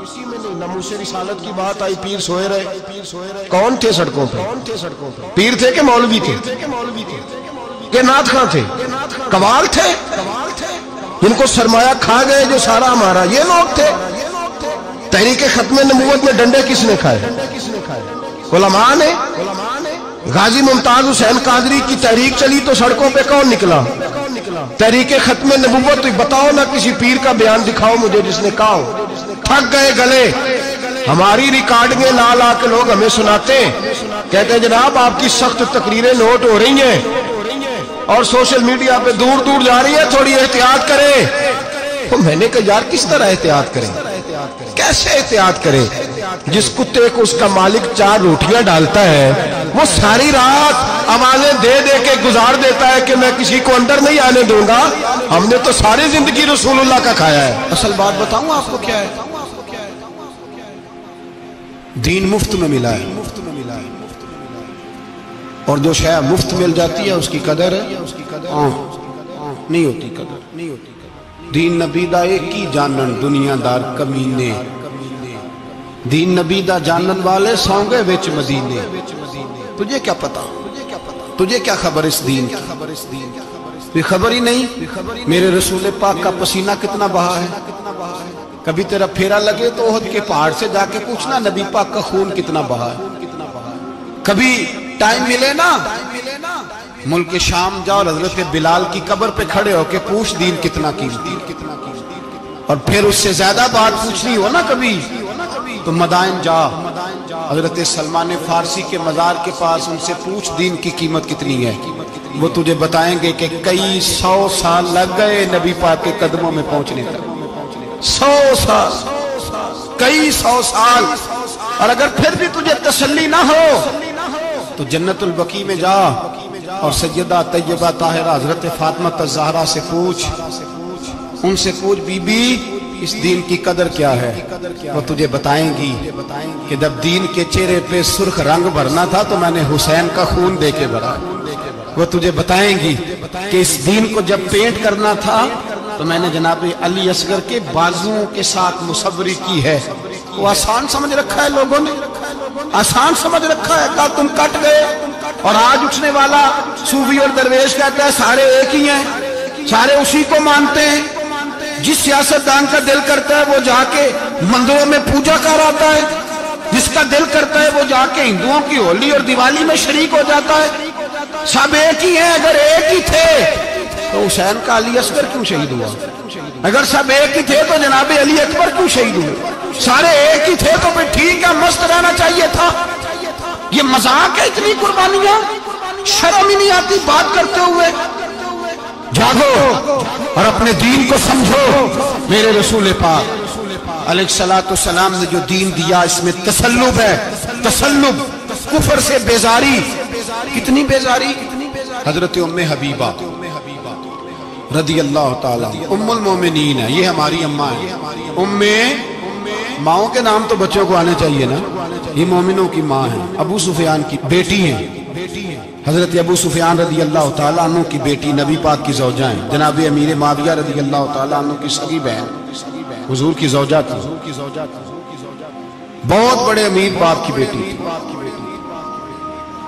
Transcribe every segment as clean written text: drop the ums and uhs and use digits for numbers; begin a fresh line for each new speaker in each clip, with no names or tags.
ناموس رسالت کی بات آئی، پیر سوئے رہے۔ کون تھے سڑکوں پہ؟ پیر تھے کہ مولوی تھے کہ نعت خواں تھے؟ قوال تھے جن کو سرمایہ کھا گئے جو سارا ہمارا، یہ لوگ تھے؟ تحریک ختم نبوت میں ڈنڈے کس نے کھائے؟ علماء نے۔ غازی ممتاز حسین قادری کی تحریک چلی تو سڑکوں پہ کون نکلا؟ تحریک ختم نبوت۔ بتاؤ نا کسی پیر کا بیان دکھاؤ مجھے جس نے کہا ہو۔ تھک گئے گلے، ہماری ریکارڈنگیں لا لا کے لوگ ہمیں سناتے ہیں، کہتے ہیں جناب آپ کی سخت تقریریں نوٹ ہو رہی ہیں اور سوشل میڈیا پہ دور دور جا رہی ہے، تھوڑی احتیاط کریں۔ تو میں نے کہا یار کس طرح احتیاط کریں؟ کیسے احتیاط کریں؟ جس کتے کو اس کا مالک 4 روٹیاں ڈالتا ہے وہ ساری رات آوازیں دے دے کے گزار دیتا ہے کہ میں کسی کو اندر نہیں آنے دوں گا۔ ہم نے تو ساری زندگی رسول اللہ کا کھایا ہے۔ اصل بات بتاؤں آپ کو کیا ہے؟ دین مفت میں ملا ہے، اور جو شے مفت مل جاتی ہے اس کی قدر نہیں ہوتی، قدر نہیں ہوتی۔ دین نبی دا ایک ہی جانن دنیا دار کمینے، دین نبی دا جانن والے سونگے وچ مدینے۔ تجھے کیا پتا، تجھے کیا خبر اس دین کی؟ خبر ہی نہیں میرے رسول پاک کا پسینہ کتنا بہا ہے۔ کبھی تیرا پھیرا لگے تو احد کے پہاڑ سے جا کے پوچھنا نبی پاک کا خون کتنا بہا ہے۔ کبھی ٹائم ملے نا ملک شام جاؤ اور حضرت بلال کی قبر پہ کھڑے ہو کے پوچھ دین کتنا قیمتی، اور پھر اس سے زیادہ بات پوچھنی ہو نا کبھی تو مدائن جا، حضرت سلمان فارسی کے مزار کے پاس ان سے پوچھ دین کی قیمت کتنی ہے۔ وہ تجھے بتائیں گے کہ کئی 100 سال لگ گئے نبی پاک کے قدموں میں پہنچنے تک، 100 سال، کئی 100 سال۔ اور اگر پھر بھی تجھے تسلی نہ ہو تو جنت البقیع میں جا اور سیدہ طیبہ طاہرہ حضرت فاطمہ الزہرا سے پوچھ، ان سے پوچھ بی بی اس دین کی قدر کیا ہے۔ وہ تجھے بتائیں گی کہ جب دین کے چہرے پہ سرخ رنگ بھرنا تھا تو میں نے حسین کا خون دے کے بھرا۔ وہ تجھے بتائیں گی کہ اس دین کو جب پینٹ کرنا تھا تو میں نے جناب علی اصغر کے بازوؤں کے ساتھ مصوری کی ہے۔ وہ آسان سمجھ رکھا ہے لوگوں نے، آسان سمجھ رکھا ہے، کہا تم کٹ گئے۔ اور آج اٹھنے والا صوفی اور درویش کہتا ہے سارے ایک ہی ہیں، سارے اسی کو مانتے ہیں۔ جس سیاستدان کا دل کرتا ہے وہ جا کے مندروں میں پوجا کر آتا ہے، جس کا دل کرتا ہے وہ جا کے ہندوؤں کی ہولی اور دیوالی میں شریک ہو جاتا ہے۔ سب ایک ہی ہیں۔ اگر ایک ہی تھے تو حسین کا علی اصغر کیوں شہید ہوا؟ اگر سب ایک ہی تھے تو جناب علی اکبر کیوں شہید ہوئے؟ سارے ایک ہی تھے تو پھر ٹھیک ہے، مست رہنا چاہیے تھا۔ یہ مذاق ہے اتنی قربانیاں؟ شرم ہی نہیں آتی بات کرتے ہوئے؟ جاگو اور اپنے دین کو سمجھو۔ میرے رسول پاک علیہ الصلوۃ والسلام نے جو دین دیا اس میں تسلب ہے، تسلب، کفر سے بیزاری۔ کتنی بیزاری؟ حضرت ام حبیبہ رضی اللہ تعالیٰ ام المومنین ہے، یہ ہماری اماں ہے۔ ام، ماؤں کے نام تو بچوں کو آنے چاہیے نا، یہ مومنوں کی ماں ہے، ابو سفیان کی بیٹی ہیں۔ حضرت ابو سفیان رضی اللہ تعالیٰ عنہ کی بیٹی نبی پاک کی زوجہ ہیں، جناب امیر معاویہ رضی اللہ تعالیٰ عنہ کی سگی بہن حضور کی زوجہ تھی، بہت بڑے امیر باپ کی بیٹی تھی۔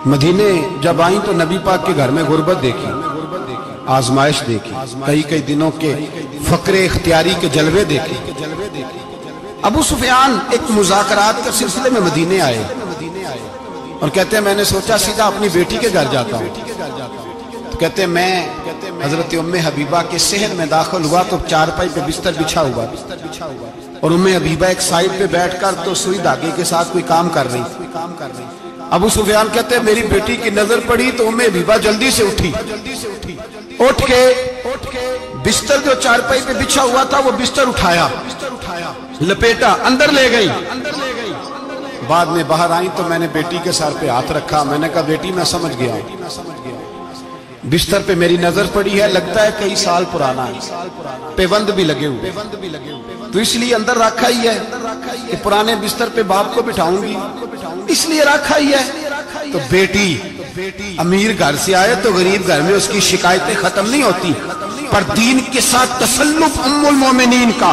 مدینے جب آئیں تو نبی پاک کے گھر میں غربت دیکھی، آزمائش دیکھی، کئی دنوں کے فقر اختیاری کے جلوے دیکھے۔ ابو سفیان ایک مذاکرات کے سلسلے میں مدینے آئے اور کہتے ہیں میں نے سوچا سیدھا اپنی بیٹی کے گھر جاتا ہوں، تو کہتے ہیں میں حضرت ام حبیبہ کے صحن میں داخل ہوا تو چارپائی پہ بستر بچھا ہوا، اور ام حبیبہ ایک سائیڈ پہ بیٹھ کر تو سوئی دھاگے کے ساتھ کوئی کام کر رہی۔ ابو سفیان کہتے ہیں میری بیٹی کی نظر پڑی تو ام حبیبہ جلدی سے اٹھی، اٹھ کے بستر جو چارپائی پہ بچھا ہوا تھا وہ بستر اٹھایا، لپیٹا، اندر لے گئی۔ بعد میں باہر آئیں تو میں نے بیٹی کے سر پہ ہاتھ رکھا، میں نے کہا بیٹی میں سمجھ گیا، بستر پہ میری نظر پڑی ہے، لگتا ہے کئی سال پرانا ہے، پیوند بھی لگے ہوئے، تو اس لیے اندر رکھا ہی ہے کہ پرانے بستر پہ باپ کو بٹھاؤں گی، اس لیے رکھا ہی ہے۔ تو بیٹی امیر گھر سے آئے تو غریب گھر میں اس کی شکایتیں ختم نہیں ہوتی، پر دین کے ساتھ تسلط ام المومنین کا